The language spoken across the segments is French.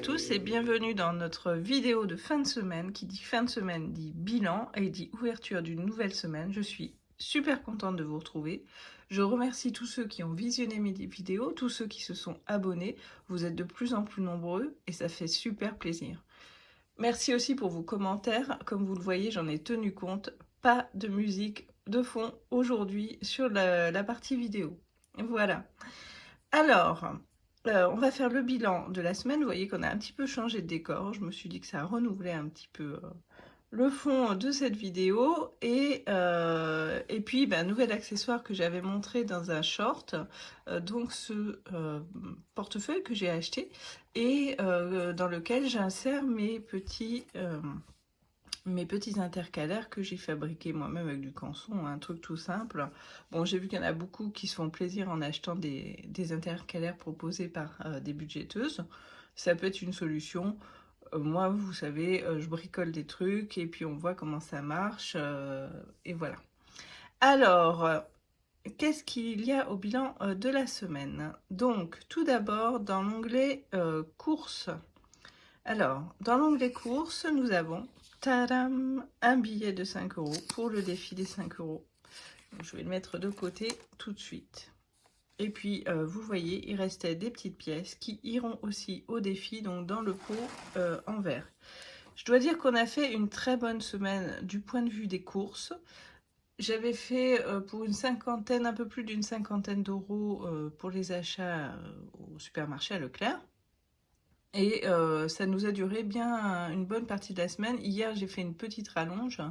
tous et bienvenue dans notre vidéo de fin de semaine. Qui dit fin de semaine dit bilan et dit ouverture d'une nouvelle semaine. Je suis super contente de vous retrouver. Je remercie tous ceux qui ont visionné mes vidéos, tous ceux qui se sont abonnés. Vous êtes de plus en plus nombreux et ça fait super plaisir. Merci aussi pour vos commentaires. Comme vous le voyez, j'en ai tenu compte. Pas de musique de fond aujourd'hui sur la partie vidéo. Voilà. Alors, on va faire le bilan de la semaine. Vous voyez qu'on a un petit peu changé de décor. Je me suis dit que ça renouvelait un petit peu le fond de cette vidéo. Et puis, nouvel accessoire que j'avais montré dans un short. Donc, ce portefeuille que j'ai acheté et dans lequel j'insère mes petits intercalaires que j'ai fabriqués moi-même avec du canson, un truc tout simple. Bon, j'ai vu qu'il y en a beaucoup qui se font plaisir en achetant des intercalaires proposés par des budgéteuses. Ça peut être une solution. Moi, vous savez, je bricole des trucs et puis on voit comment ça marche. Et voilà. Alors, qu'est-ce qu'il y a au bilan de la semaine? Donc, tout d'abord, dans l'onglet courses. Alors, dans l'onglet courses, nous avons tadam, un billet de 5 € pour le défi des 5 €. Donc, je vais le mettre de côté tout de suite. Et puis, vous voyez, il restait des petites pièces qui iront aussi au défi, donc dans le pot en verre. Je dois dire qu'on a fait une très bonne semaine du point de vue des courses. J'avais fait pour une cinquantaine, un peu plus d'une cinquantaine d'euros pour les achats au supermarché à Leclerc. Et ça nous a duré bien une bonne partie de la semaine. Hier, j'ai fait une petite rallonge.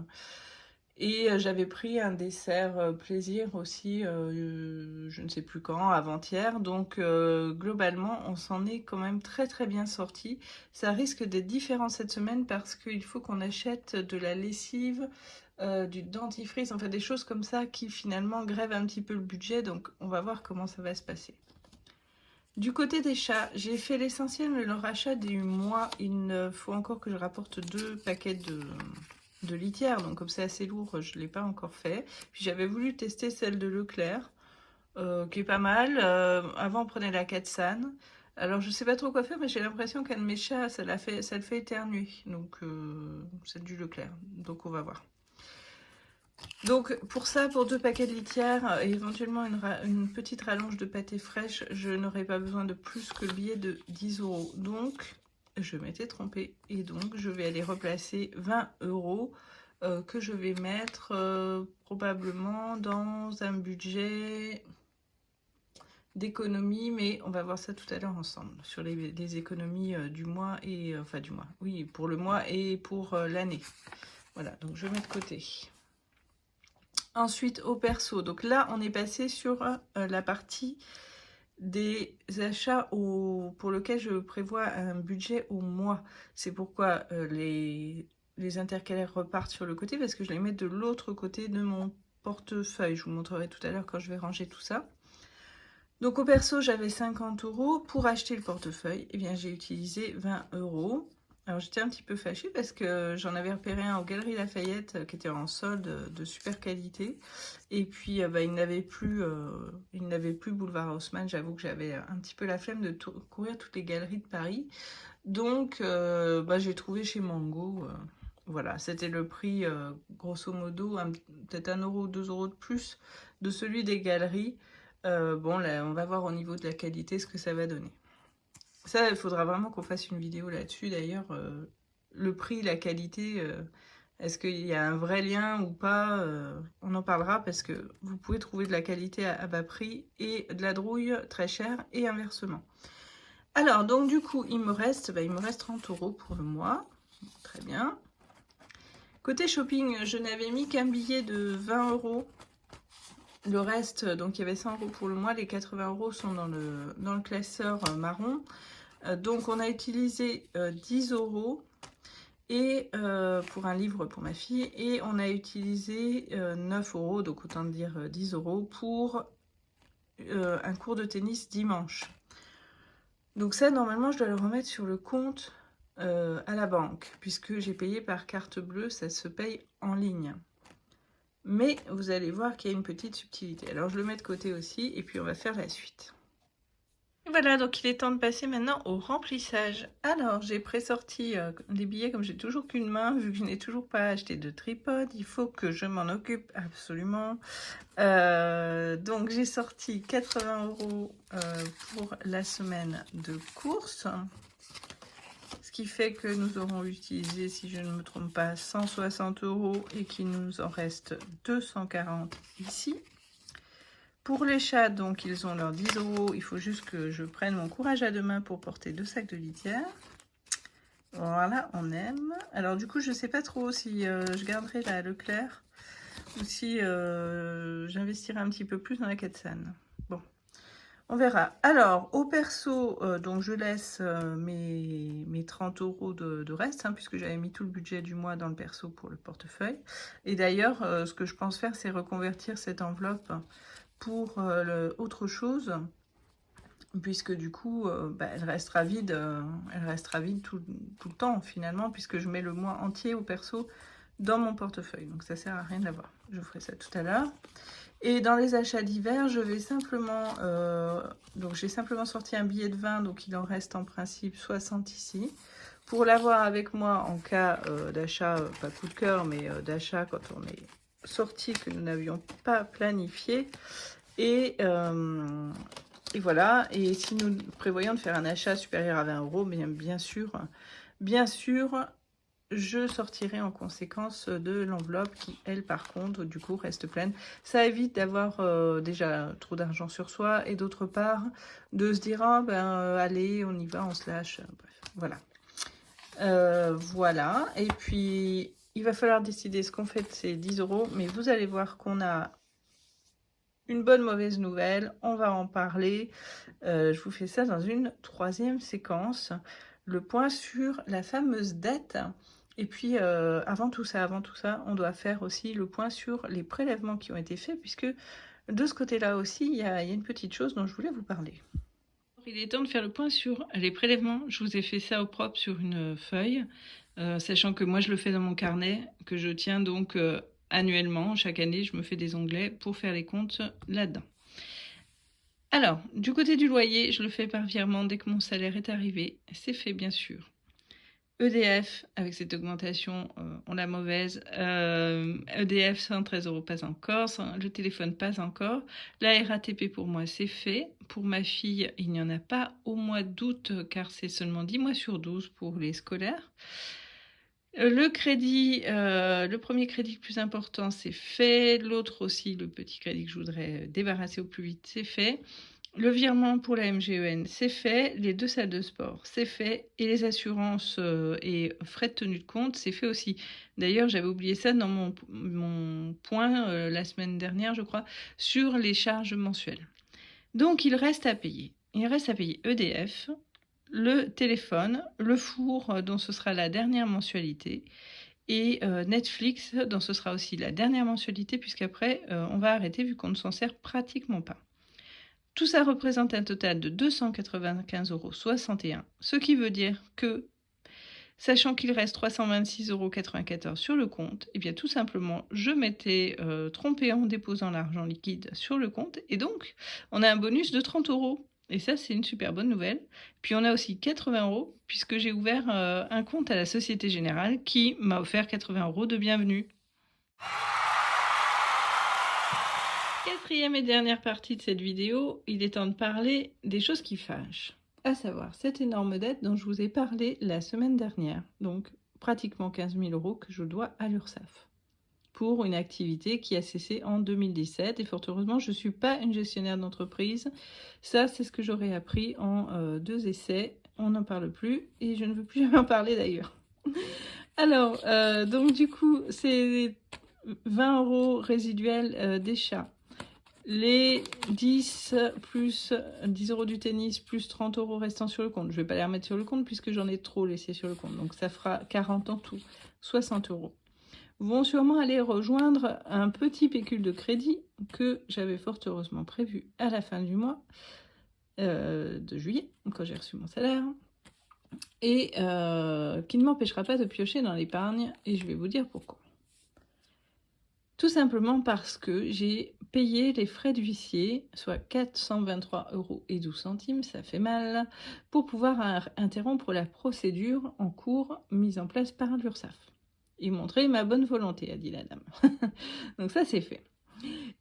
Et j'avais pris un dessert plaisir aussi, je ne sais plus quand, avant-hier. Donc globalement, on s'en est quand même très très bien sorti. Ça risque d'être différent cette semaine parce qu'il faut qu'on achète de la lessive, du dentifrice, enfin des choses comme ça qui finalement grèvent un petit peu le budget. Donc on va voir comment ça va se passer. Du côté des chats, j'ai fait l'essentiel de leur achat du mois. Il faut encore que je rapporte 2 paquets de litière, donc comme c'est assez lourd, je ne l'ai pas encore fait. Puis j'avais voulu tester celle de Leclerc, qui est pas mal. Avant, on prenait la Katsan. Alors, je sais pas trop quoi faire, mais j'ai l'impression qu'un de mes chats, ça le fait éternuer. Donc, c'est du Leclerc. Donc, on va voir. Donc pour ça, pour 2 paquets de litière et éventuellement une petite rallonge de pâté fraîche, je n'aurai pas besoin de plus que le billet de 10 €. Donc je m'étais trompée et donc je vais aller replacer 20 € que je vais mettre probablement dans un budget d'économie, mais on va voir ça tout à l'heure ensemble sur les économies du mois et enfin du mois, oui, pour le mois et pour l'année. Voilà, donc je mets de côté. Ensuite, au perso, donc là, on est passé sur la partie des achats pour lequel je prévois un budget au mois. C'est pourquoi les intercalaires repartent sur le côté, parce que je les mets de l'autre côté de mon portefeuille. Je vous montrerai tout à l'heure quand je vais ranger tout ça. Donc au perso, j'avais 50 €. Pour acheter le portefeuille, eh bien, j'ai utilisé 20 €. Alors j'étais un petit peu fâchée parce que j'en avais repéré un aux Galeries Lafayette qui était en solde de super qualité. Et puis il n'avait plus Boulevard Haussmann. J'avoue que j'avais un petit peu la flemme de courir toutes les galeries de Paris. Donc j'ai trouvé chez Mango. Voilà, c'était le prix grosso modo, peut-être 1 € ou 2 € de plus de celui des galeries. Bon, là, on va voir au niveau de la qualité ce que ça va donner. Ça, il faudra vraiment qu'on fasse une vidéo là-dessus. D'ailleurs, le prix, la qualité, est-ce qu'il y a un vrai lien ou pas? On en parlera parce que vous pouvez trouver de la qualité à bas prix et de la drouille très chère et inversement. Alors, donc du coup, il me reste 30 € pour le mois. Très bien. Côté shopping, je n'avais mis qu'un billet de 20 €. Le reste, donc il y avait 100 € pour le mois. Les 80 € sont dans le classeur marron. Donc on a utilisé 10 € et pour un livre pour ma fille, et on a utilisé 9 €, donc autant dire 10 € pour un cours de tennis dimanche. Donc ça, normalement, je dois le remettre sur le compte à la banque, puisque j'ai payé par carte bleue, ça se paye en ligne. Mais vous allez voir qu'il y a une petite subtilité. Alors je le mets de côté aussi, et puis on va faire la suite. Voilà, donc il est temps de passer maintenant au remplissage. Alors, j'ai pré-sorti les billets comme j'ai toujours qu'une main, vu que je n'ai toujours pas acheté de tripode, il faut que je m'en occupe absolument. Donc j'ai sorti 80 € pour la semaine de course, ce qui fait que nous aurons utilisé, si je ne me trompe pas, 160 € et qu'il nous en reste 240 ici. Pour les chats, donc, ils ont leurs 10 €. Il faut juste que je prenne mon courage à deux mains pour porter 2 sacs de litière. Voilà, on aime. Alors, du coup, je ne sais pas trop si je garderai la Leclerc ou si j'investirai un petit peu plus dans la Katsan. Bon, on verra. Alors, au perso, donc je laisse mes 30 € de reste, hein, puisque j'avais mis tout le budget du mois dans le perso pour le portefeuille. Et d'ailleurs, ce que je pense faire, c'est reconvertir cette enveloppe pour autre chose, puisque du coup elle restera vide tout le temps finalement, puisque je mets le mois entier au perso dans mon portefeuille, donc ça sert à rien d'avoir. Je ferai ça tout à l'heure. Et dans les achats d'hiver, je vais simplement donc j'ai simplement sorti un billet de 20, donc il en reste en principe 60 ici, pour l'avoir avec moi en cas d'achat, pas coup de cœur, mais d'achat quand on est sorti que nous n'avions pas planifié. Et voilà, et si nous prévoyons de faire un achat supérieur à 20 €, bien sûr, je sortirai en conséquence de l'enveloppe qui, elle, par contre, du coup, reste pleine. Ça évite d'avoir déjà trop d'argent sur soi, et d'autre part, de se dire, ah, allez, on y va, on se lâche. Bref, voilà. Voilà, et puis, il va falloir décider ce qu'on fait de ces 10 €, mais vous allez voir qu'on a une bonne mauvaise nouvelle, on va en parler. Je vous fais ça dans une troisième séquence. Le point sur la fameuse dette. Et puis, avant tout ça, on doit faire aussi le point sur les prélèvements qui ont été faits, puisque de ce côté-là aussi, il y a une petite chose dont je voulais vous parler. Il est temps de faire le point sur les prélèvements. Je vous ai fait ça au propre sur une feuille, sachant que moi je le fais dans mon carnet, que je tiens donc annuellement. Chaque année, je me fais des onglets pour faire les comptes là-dedans. Alors, du côté du loyer, je le fais par virement dès que mon salaire est arrivé. C'est fait, bien sûr. EDF, avec cette augmentation, on l'a mauvaise. EDF, 113 € pas encore. Le téléphone, pas encore. La RATP, pour moi, c'est fait. Pour ma fille, il n'y en a pas au mois d'août, car c'est seulement 10 mois sur 12 pour les scolaires. Le crédit, le premier crédit le plus important, c'est fait. L'autre aussi, le petit crédit que je voudrais débarrasser au plus vite, c'est fait. Le virement pour la MGEN, c'est fait. Les 2 salles de sport, c'est fait. Et les assurances et frais de tenue de compte, c'est fait aussi. D'ailleurs, j'avais oublié ça dans mon point la semaine dernière, je crois, sur les charges mensuelles. Donc, il reste à payer. Il reste à payer EDF, le téléphone, le four dont ce sera la dernière mensualité, et Netflix dont ce sera aussi la dernière mensualité, puisqu'après on va arrêter vu qu'on ne s'en sert pratiquement pas. Tout ça représente un total de 295,61 €, ce qui veut dire que, sachant qu'il reste 326,94 € sur le compte, et bien tout simplement, je m'étais trompée en déposant l'argent liquide sur le compte, et donc on a un bonus de 30 €. Et ça, c'est une super bonne nouvelle. Puis on a aussi 80 €, puisque j'ai ouvert un compte à la Société Générale qui m'a offert 80 € de bienvenue. Quatrième et dernière partie de cette vidéo, il est temps de parler des choses qui fâchent. À savoir cette énorme dette dont je vous ai parlé la semaine dernière. Donc pratiquement 15 000 € que je dois à l'URSSAF pour une activité qui a cessé en 2017. Et fort heureusement, je ne suis pas une gestionnaire d'entreprise. Ça, c'est ce que j'aurais appris en 2 essais. On n'en parle plus et je ne veux plus jamais en parler d'ailleurs. Alors, donc du coup, c'est 20 € résiduels des chats. Les 10 plus 10 € du tennis plus 30 € restants sur le compte. Je ne vais pas les remettre sur le compte puisque j'en ai trop laissé sur le compte. Donc ça fera 40 en tout, 60 €. Vont sûrement aller rejoindre un petit pécule de crédit que j'avais fort heureusement prévu à la fin du mois de juillet, quand j'ai reçu mon salaire, et qui ne m'empêchera pas de piocher dans l'épargne, et je vais vous dire pourquoi. Tout simplement parce que j'ai payé les frais d'huissier, soit 423,12 €, ça fait mal, pour pouvoir interrompre la procédure en cours mise en place par l'URSSAF et montrer ma bonne volonté, a dit la dame. Donc ça, c'est fait.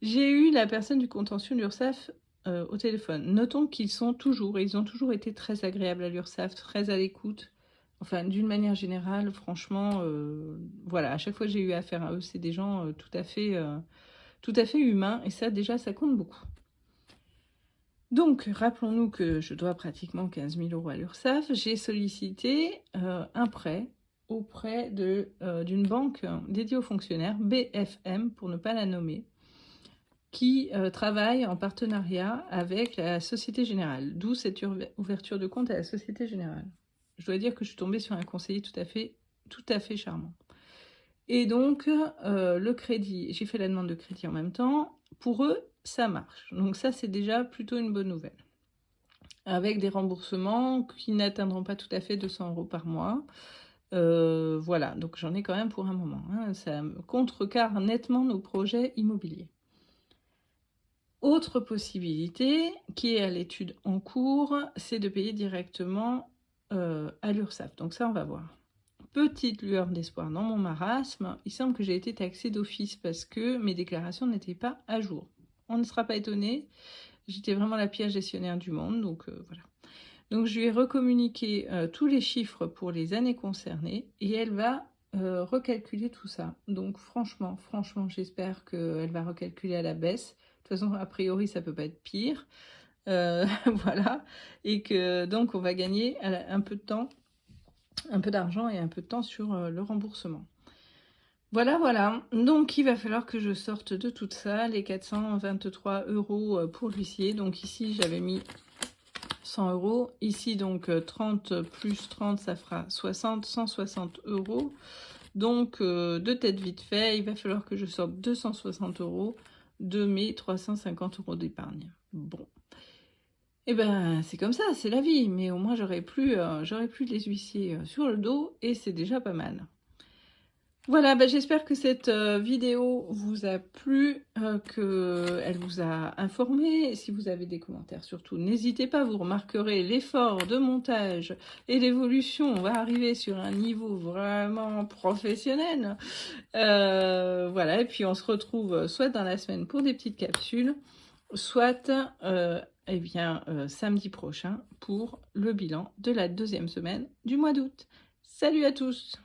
J'ai eu la personne du contentieux de l'URSSAF au téléphone. Notons ils ont toujours été très agréables à l'URSSAF, très à l'écoute. Enfin, d'une manière générale, franchement, voilà, à chaque fois que j'ai eu affaire à eux, c'est des gens tout à fait humains, et ça, déjà, ça compte beaucoup. Donc, rappelons-nous que je dois pratiquement 15 000 € à l'URSSAF. J'ai sollicité un prêt auprès d'une banque dédiée aux fonctionnaires, BFM, pour ne pas la nommer, qui travaille en partenariat avec la Société Générale, d'où cette ouverture de compte à la Société Générale. Je dois dire que je suis tombée sur un conseiller tout à fait charmant. Et donc, le crédit, j'ai fait la demande de crédit en même temps. Pour eux, ça marche. Donc ça, c'est déjà plutôt une bonne nouvelle. Avec des remboursements qui n'atteindront pas tout à fait 200 € par mois. Voilà, donc j'en ai quand même pour un moment, hein. Ça contrecarre nettement nos projets immobiliers. Autre possibilité, qui est à l'étude en cours, c'est de payer directement à l'URSSAF. Donc ça, on va voir. Petite lueur d'espoir dans mon marasme, il semble que j'ai été taxée d'office parce que mes déclarations n'étaient pas à jour. On ne sera pas étonné, j'étais vraiment la pire gestionnaire du monde, donc voilà. Donc je lui ai recommuniqué tous les chiffres pour les années concernées et elle va recalculer tout ça. Donc franchement, j'espère qu'elle va recalculer à la baisse. De toute façon, a priori, ça peut pas être pire. Voilà. Et que donc on va gagner un peu de temps, un peu d'argent et un peu de temps sur le remboursement. Voilà. Donc, il va falloir que je sorte de tout ça, les 423 € pour l'huissier. Donc ici, j'avais mis 100 €. Ici, donc, 30 plus 30, ça fera 160 €. Donc, de tête vite fait, il va falloir que je sorte 260 € de mes 350 € d'épargne. Bon. Eh ben, c'est comme ça, c'est la vie, mais au moins j'aurais plus les huissiers sur le dos et c'est déjà pas mal. Voilà, j'espère que cette vidéo vous a plu, qu'elle vous a informé. Si vous avez des commentaires, surtout, n'hésitez pas, vous remarquerez l'effort de montage et l'évolution. On va arriver sur un niveau vraiment professionnel. Voilà, et puis on se retrouve soit dans la semaine pour des petites capsules, soit samedi prochain pour le bilan de la 2e semaine du mois d'août. Salut à tous!